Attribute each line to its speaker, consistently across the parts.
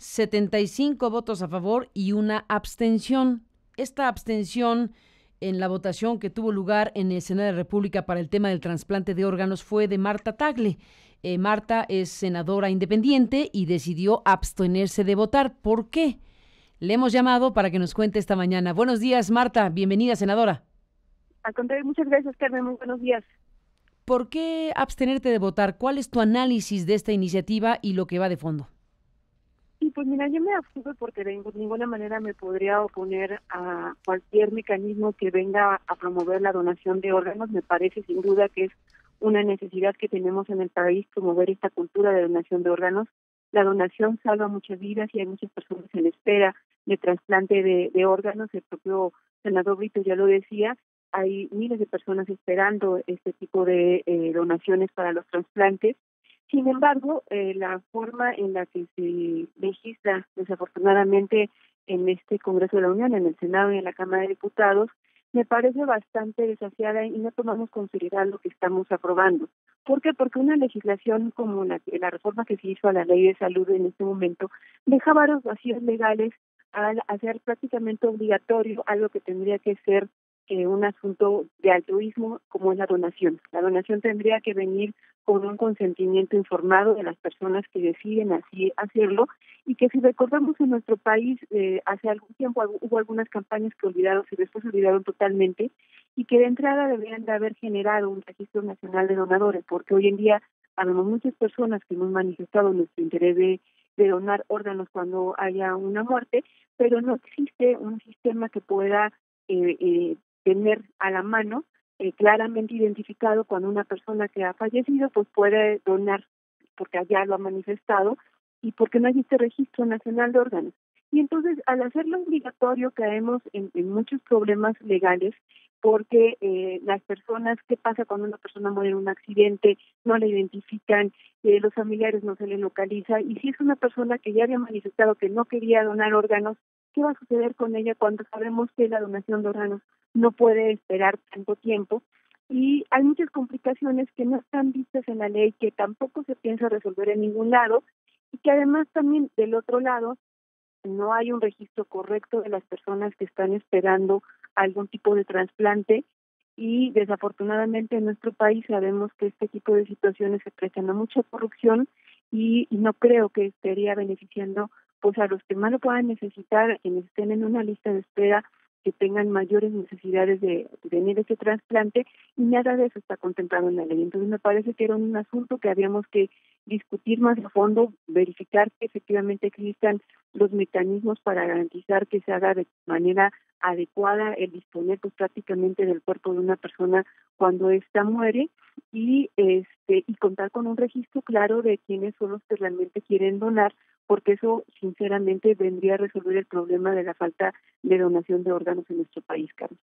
Speaker 1: 75 votos a favor y una abstención. Esta abstención en la votación que tuvo lugar en el Senado de la República para el tema del trasplante de órganos fue de Marta Tagle. Marta es senadora independiente y decidió abstenerse de votar. ¿Por qué? Le hemos llamado para que nos cuente esta mañana. Buenos días, Marta. Bienvenida, senadora.
Speaker 2: Al contrario, muchas gracias, Carmen. Muy buenos días.
Speaker 1: ¿Por qué abstenerte de votar? ¿Cuál es tu análisis de esta iniciativa y lo que va de fondo?
Speaker 2: Y pues mira, yo me abstuve porque de ninguna manera me podría oponer a cualquier mecanismo que venga a promover la donación de órganos. Me parece sin duda que es una necesidad que tenemos en el país, promover esta cultura de donación de órganos. La donación salva muchas vidas y hay muchas personas en espera de trasplante de órganos. El propio senador Brito ya lo decía. Hay miles de personas esperando este tipo de donaciones para los trasplantes. Sin embargo, la forma en la que se legisla, desafortunadamente, en este Congreso de la Unión, en el Senado y en la Cámara de Diputados, me parece bastante desafiada y no tomamos con seriedad lo que estamos aprobando. ¿Por qué? Porque una legislación como la reforma que se hizo a la Ley de Salud en este momento deja varios vacíos legales al hacer prácticamente obligatorio algo que tendría que ser un asunto de altruismo como es la donación. La donación tendría que venir con un consentimiento informado de las personas que deciden así hacerlo y que si recordamos en nuestro país hace algún tiempo hubo algunas campañas que olvidaron y después olvidaron totalmente y que de entrada deberían de haber generado un registro nacional de donadores porque hoy en día habemos muchas personas que hemos manifestado nuestro interés de donar órganos cuando haya una muerte, pero no existe un sistema que pueda tener a la mano claramente identificado cuando una persona que ha fallecido pues puede donar porque allá lo ha manifestado y porque no hay este registro nacional de órganos. Y entonces al hacerlo obligatorio caemos en muchos problemas legales porque las personas, ¿qué pasa cuando una persona muere en un accidente? No la identifican, los familiares no se le localiza y si es una persona que ya había manifestado que no quería donar órganos, ¿qué va a suceder con ella cuando sabemos que la donación de órganos no puede esperar tanto tiempo? Y hay muchas complicaciones que no están vistas en la ley, que tampoco se piensa resolver en ningún lado, y que además también del otro lado no hay un registro correcto de las personas que están esperando algún tipo de trasplante, y desafortunadamente en nuestro país sabemos que este tipo de situaciones se prestan a mucha corrupción y no creo que estaría beneficiando pues a los que más lo puedan necesitar, quienes estén en una lista de espera, que tengan mayores necesidades de tener ese trasplante, y nada de eso está contemplado en la ley. Entonces me parece que era un asunto que habíamos que discutir más a fondo, verificar que efectivamente existan los mecanismos para garantizar que se haga de manera adecuada el disponer pues prácticamente del cuerpo de una persona cuando ésta muere y contar con un registro claro de quiénes son los que realmente quieren donar, porque eso sinceramente vendría a resolver el problema de la falta de donación de órganos en nuestro país, Carlos.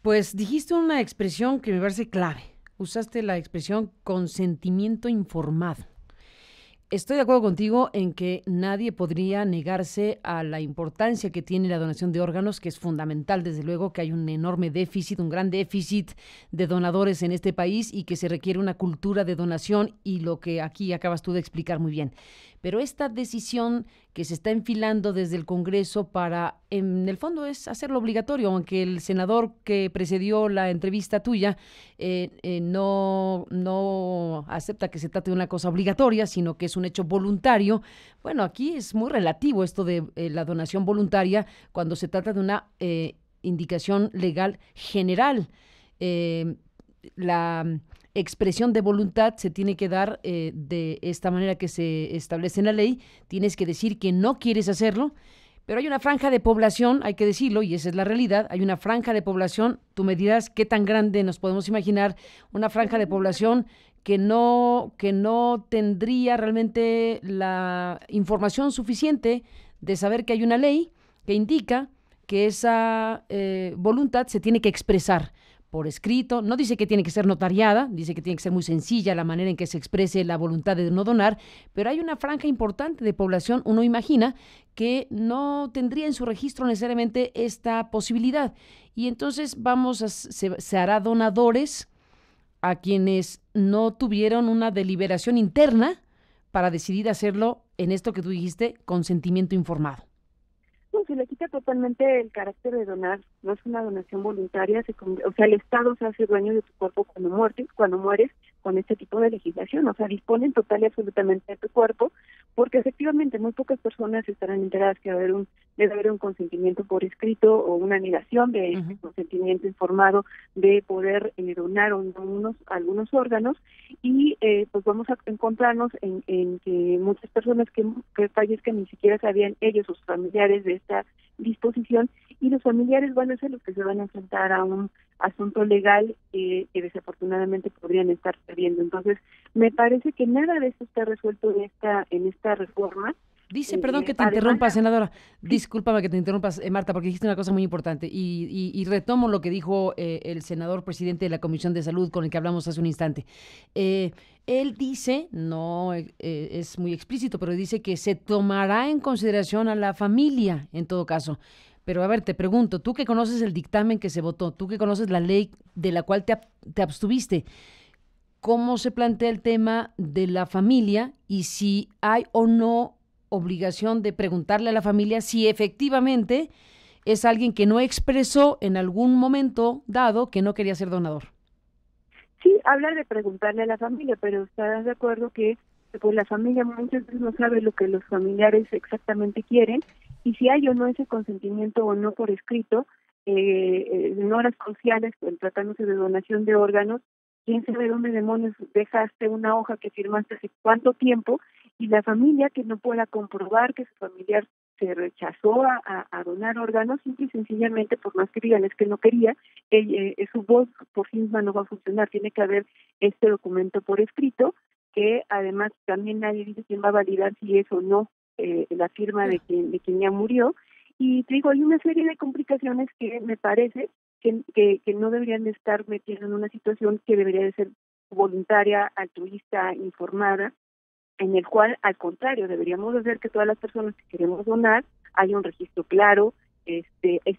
Speaker 1: Pues dijiste una expresión que me parece clave. Usaste la expresión consentimiento informado. Estoy de acuerdo contigo en que nadie podría negarse a la importancia que tiene la donación de órganos, que es fundamental, desde luego, que hay un enorme déficit, un gran déficit de donadores en este país y que se requiere una cultura de donación y lo que aquí acabas tú de explicar muy bien. Pero esta decisión que se está enfilando desde el Congreso para, en el fondo, es hacerlo obligatorio, aunque el senador que precedió la entrevista tuya no acepta que se trate de una cosa obligatoria, sino que es un hecho voluntario. Bueno, aquí es muy relativo esto de la donación voluntaria cuando se trata de una indicación legal general. La expresión de voluntad se tiene que dar de esta manera que se establece en la ley. Tienes que decir que no quieres hacerlo, pero hay una franja de población, hay que decirlo, y esa es la realidad, hay una franja de población, tú me dirás qué tan grande nos podemos imaginar, una franja de población que no tendría realmente la información suficiente de saber que hay una ley que indica que esa voluntad se tiene que expresar por escrito. No dice que tiene que ser notariada, dice que tiene que ser muy sencilla la manera en que se exprese la voluntad de no donar, pero hay una franja importante de población, uno imagina, que no tendría en su registro necesariamente esta posibilidad. Y entonces se hará donadores a quienes no tuvieron una deliberación interna para decidir hacerlo en esto que tú dijiste, consentimiento informado?
Speaker 2: No, se le quita totalmente el carácter de donar, no es una donación voluntaria, o sea, el Estado se hace dueño de tu cuerpo cuando mueres con este tipo de legislación, o sea, disponen total y absolutamente de tu cuerpo, porque efectivamente muy pocas personas estarán enteradas que debe haber un consentimiento por escrito o una negación de este consentimiento informado de poder donar algunos órganos, y pues vamos a encontrarnos en que muchas personas que fallezcan ni siquiera sabían ellos o sus familiares de esta disposición, y los familiares van a ser los que se van a enfrentar a un asunto legal que desafortunadamente podrían estar perdiendo. Entonces, me parece que nada de esto está resuelto en esta reforma.
Speaker 1: Dice, perdón que te interrumpa, senadora, discúlpame que te interrumpas, Marta, porque dijiste una cosa muy importante, y retomo lo que dijo el senador presidente de la Comisión de Salud con el que hablamos hace un instante. Él dice, no es muy explícito, pero dice que se tomará en consideración a la familia, en todo caso. Pero a ver, te pregunto, tú que conoces el dictamen que se votó, tú que conoces la ley de la cual te abstuviste, ¿cómo se plantea el tema de la familia y si hay o no obligación de preguntarle a la familia si efectivamente es alguien que no expresó en algún momento dado que no quería ser donador?
Speaker 2: Sí, habla de preguntarle a la familia, pero ¿estás de acuerdo que pues la familia muchas veces no sabe lo que los familiares exactamente quieren, y si hay o no ese consentimiento o no por escrito, en horas cruciales, tratándose de donación de órganos, quién sabe dónde demonios dejaste una hoja que firmaste hace cuánto tiempo, y la familia que no pueda comprobar que su familiar se rechazó a donar órganos, simple y sencillamente, por más que digan es que no quería, su voz por sí misma no va a funcionar, tiene que haber este documento por escrito, que además también nadie dice quién va a validar si es o no la firma de quien ya murió. Y te digo, hay una serie de complicaciones que me parece que no deberían de estar metiendo en una situación que debería de ser voluntaria, altruista, informada, en el cual, al contrario, deberíamos hacer que todas las personas que queremos donar haya un registro claro. Es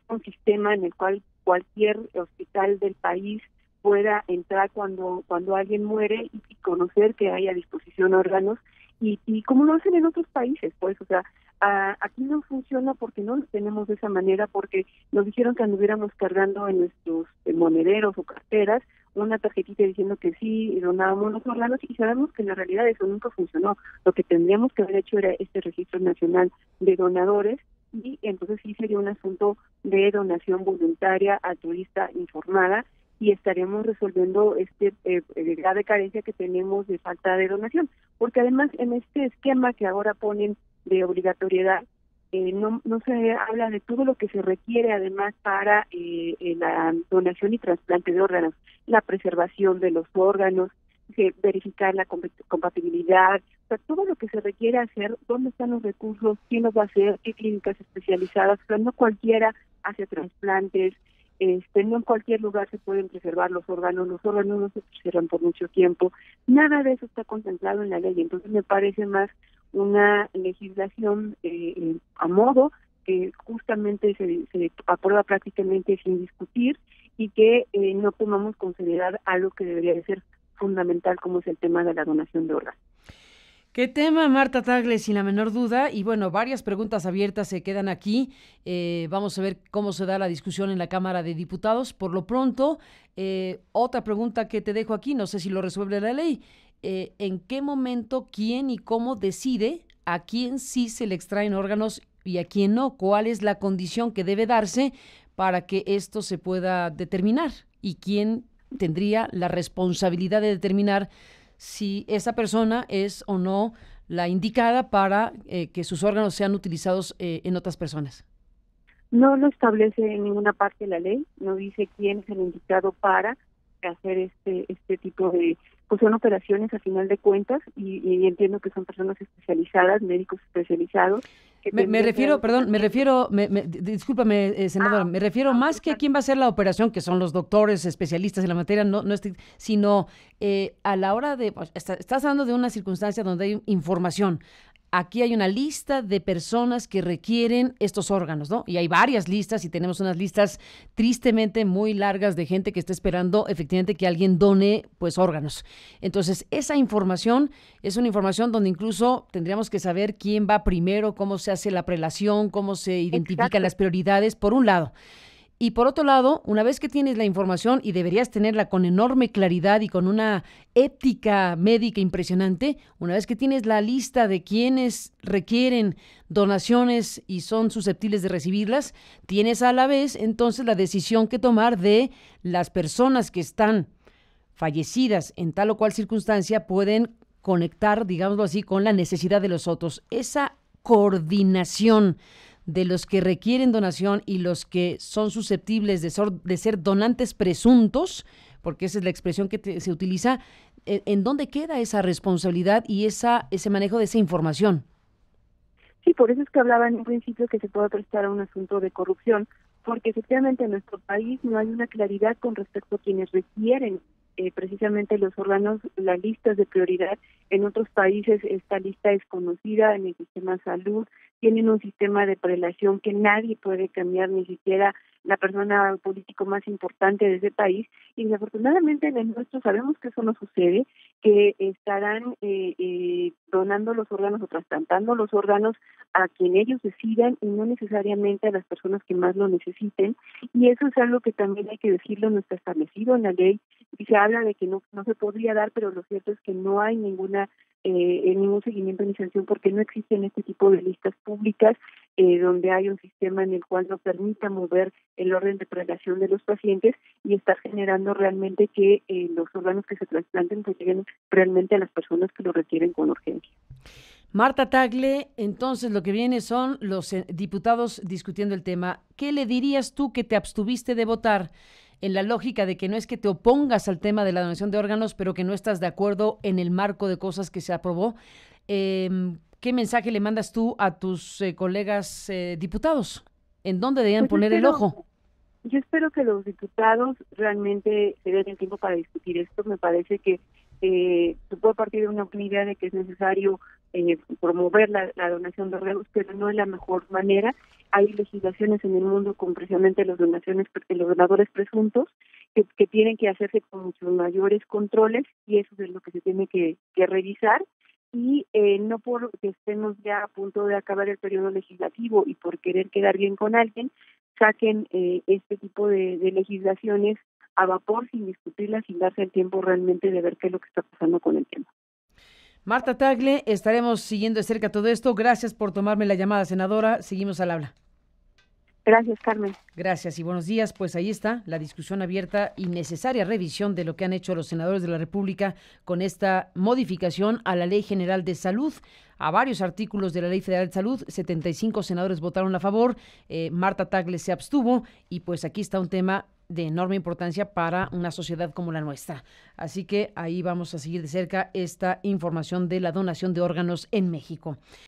Speaker 2: un sistema en el cual cualquier hospital del país pueda entrar cuando alguien muere y conocer que hay a disposición órganos, y como lo hacen en otros países, pues, o sea, aquí no funciona porque no lo tenemos de esa manera, porque nos dijeron que anduviéramos cargando en nuestros monederos o carteras una tarjetita diciendo que sí donábamos los órganos, y sabemos que en la realidad eso nunca funcionó. Lo que tendríamos que haber hecho era este registro nacional de donadores, y entonces sí sería un asunto de donación voluntaria, altruista, informada, y estaremos resolviendo este grave carencia que tenemos de falta de donación, porque además en este esquema que ahora ponen de obligatoriedad, no se habla de todo lo que se requiere además para la donación y trasplante de órganos, la preservación de los órganos, verificar la compatibilidad, o sea, todo lo que se requiere hacer, dónde están los recursos, quién los va a hacer, qué clínicas especializadas, o sea, no cualquiera hace trasplantes, no en cualquier lugar se pueden preservar los órganos no se preservan por mucho tiempo, nada de eso está contemplado en la ley. Entonces me parece más una legislación a modo, que justamente se aprueba prácticamente sin discutir, y que no tomamos con seriedad algo que debería de ser fundamental, como es el tema de la donación de órganos.
Speaker 1: ¿Qué tema, Marta Tagle, sin la menor duda? Y bueno, varias preguntas abiertas se quedan aquí. Vamos a ver cómo se da la discusión en la Cámara de Diputados. Por lo pronto, otra pregunta que te dejo aquí, no sé si lo resuelve la ley. ¿En qué momento, quién y cómo decide a quién sí se le extraen órganos y a quién no? ¿Cuál es la condición que debe darse para que esto se pueda determinar? ¿Y quién tendría la responsabilidad de determinar si esa persona es o no la indicada para que sus órganos sean utilizados en otras personas?
Speaker 2: No lo establece en ninguna parte de la ley, no dice quién es el indicado para hacer este tipo de, pues son operaciones a final de cuentas, y entiendo que son personas especializadas, médicos especializados.
Speaker 1: Me refiero, discúlpame, senadora, me refiero más que a quién va a hacer la operación, que son los doctores especialistas en la materia, sino a la hora de, estás hablando de una circunstancia donde hay información. aquí hay una lista de personas que requieren estos órganos, ¿no? Y hay varias listas y tenemos unas listas tristemente muy largas de gente que está esperando efectivamente que alguien done pues órganos. Entonces, esa información es una información donde incluso tendríamos que saber quién va primero, cómo se hace la prelación, cómo se identifican
Speaker 2: Exacto.
Speaker 1: las prioridades, por un lado. Y por otro lado, una vez que tienes la información y deberías tenerla con enorme claridad y con una ética médica impresionante, una vez que tienes la lista de quienes requieren donaciones y son susceptibles de recibirlas, tienes a la vez entonces la decisión que tomar de las personas que están fallecidas en tal o cual circunstancia pueden conectar, digámoslo así, con la necesidad de los otros. Esa coordinación de los que requieren donación y los que son susceptibles de ser donantes presuntos, porque esa es la expresión que se utiliza, ¿en dónde queda esa responsabilidad y ese manejo de esa información?
Speaker 2: Sí, por eso es que hablaba en un principio que se puede prestar a un asunto de corrupción, porque efectivamente en nuestro país no hay una claridad con respecto a quienes requieren precisamente los órganos, las listas de prioridad. En otros países esta lista es conocida en el sistema de salud, tienen un sistema de prelación que nadie puede cambiar, ni siquiera la persona político más importante de ese país, y desafortunadamente en el nuestro sabemos que eso no sucede, que estarán donando los órganos o trasplantando los órganos a quien ellos decidan y no necesariamente a las personas que más lo necesiten, y eso es algo que también hay que decirlo, no está establecido en la ley, y se habla de que no se podría dar, pero lo cierto es que no hay ningún seguimiento ni sanción porque no existen este tipo de listas públicas donde hay un sistema en el cual no permita mover el orden de prelación de los pacientes y está generando realmente que los órganos que se trasplanten pues lleguen realmente a las personas que lo requieren con urgencia.
Speaker 1: Marta Tagle, entonces lo que viene son los diputados discutiendo el tema. ¿Qué le dirías tú que te abstuviste de votar en la lógica de que no es que te opongas al tema de la donación de órganos, pero que no estás de acuerdo en el marco de cosas que se aprobó? ¿Qué mensaje le mandas tú a tus colegas diputados? ¿En dónde deberían
Speaker 2: Pues
Speaker 1: poner el ojo?
Speaker 2: yo espero que los diputados realmente se den el tiempo para discutir esto. Me parece que se puede partir de una idea de que es necesario promover la donación de órganos, pero no es la mejor manera. Hay legislaciones en el mundo con precisamente los donadores presuntos que tienen que hacerse con muchos mayores controles y eso es lo que se tiene que revisar. Y no porque estemos ya a punto de acabar el periodo legislativo y por querer quedar bien con alguien, saquen este tipo de legislaciones a vapor sin discutirlas, sin darse el tiempo realmente de ver qué es lo que está pasando con el tema.
Speaker 1: Marta Tagle, estaremos siguiendo de cerca todo esto. Gracias por tomarme la llamada, senadora. Seguimos al habla.
Speaker 2: Gracias, Carmen.
Speaker 1: Gracias y buenos días. Pues ahí está la discusión abierta y necesaria revisión de lo que han hecho los senadores de la República con esta modificación a la Ley General de Salud, a varios artículos de la Ley Federal de Salud. 75 senadores votaron a favor, Marta Tagle se abstuvo y pues aquí está un tema de enorme importancia para una sociedad como la nuestra. Así que ahí vamos a seguir de cerca esta información de la donación de órganos en México.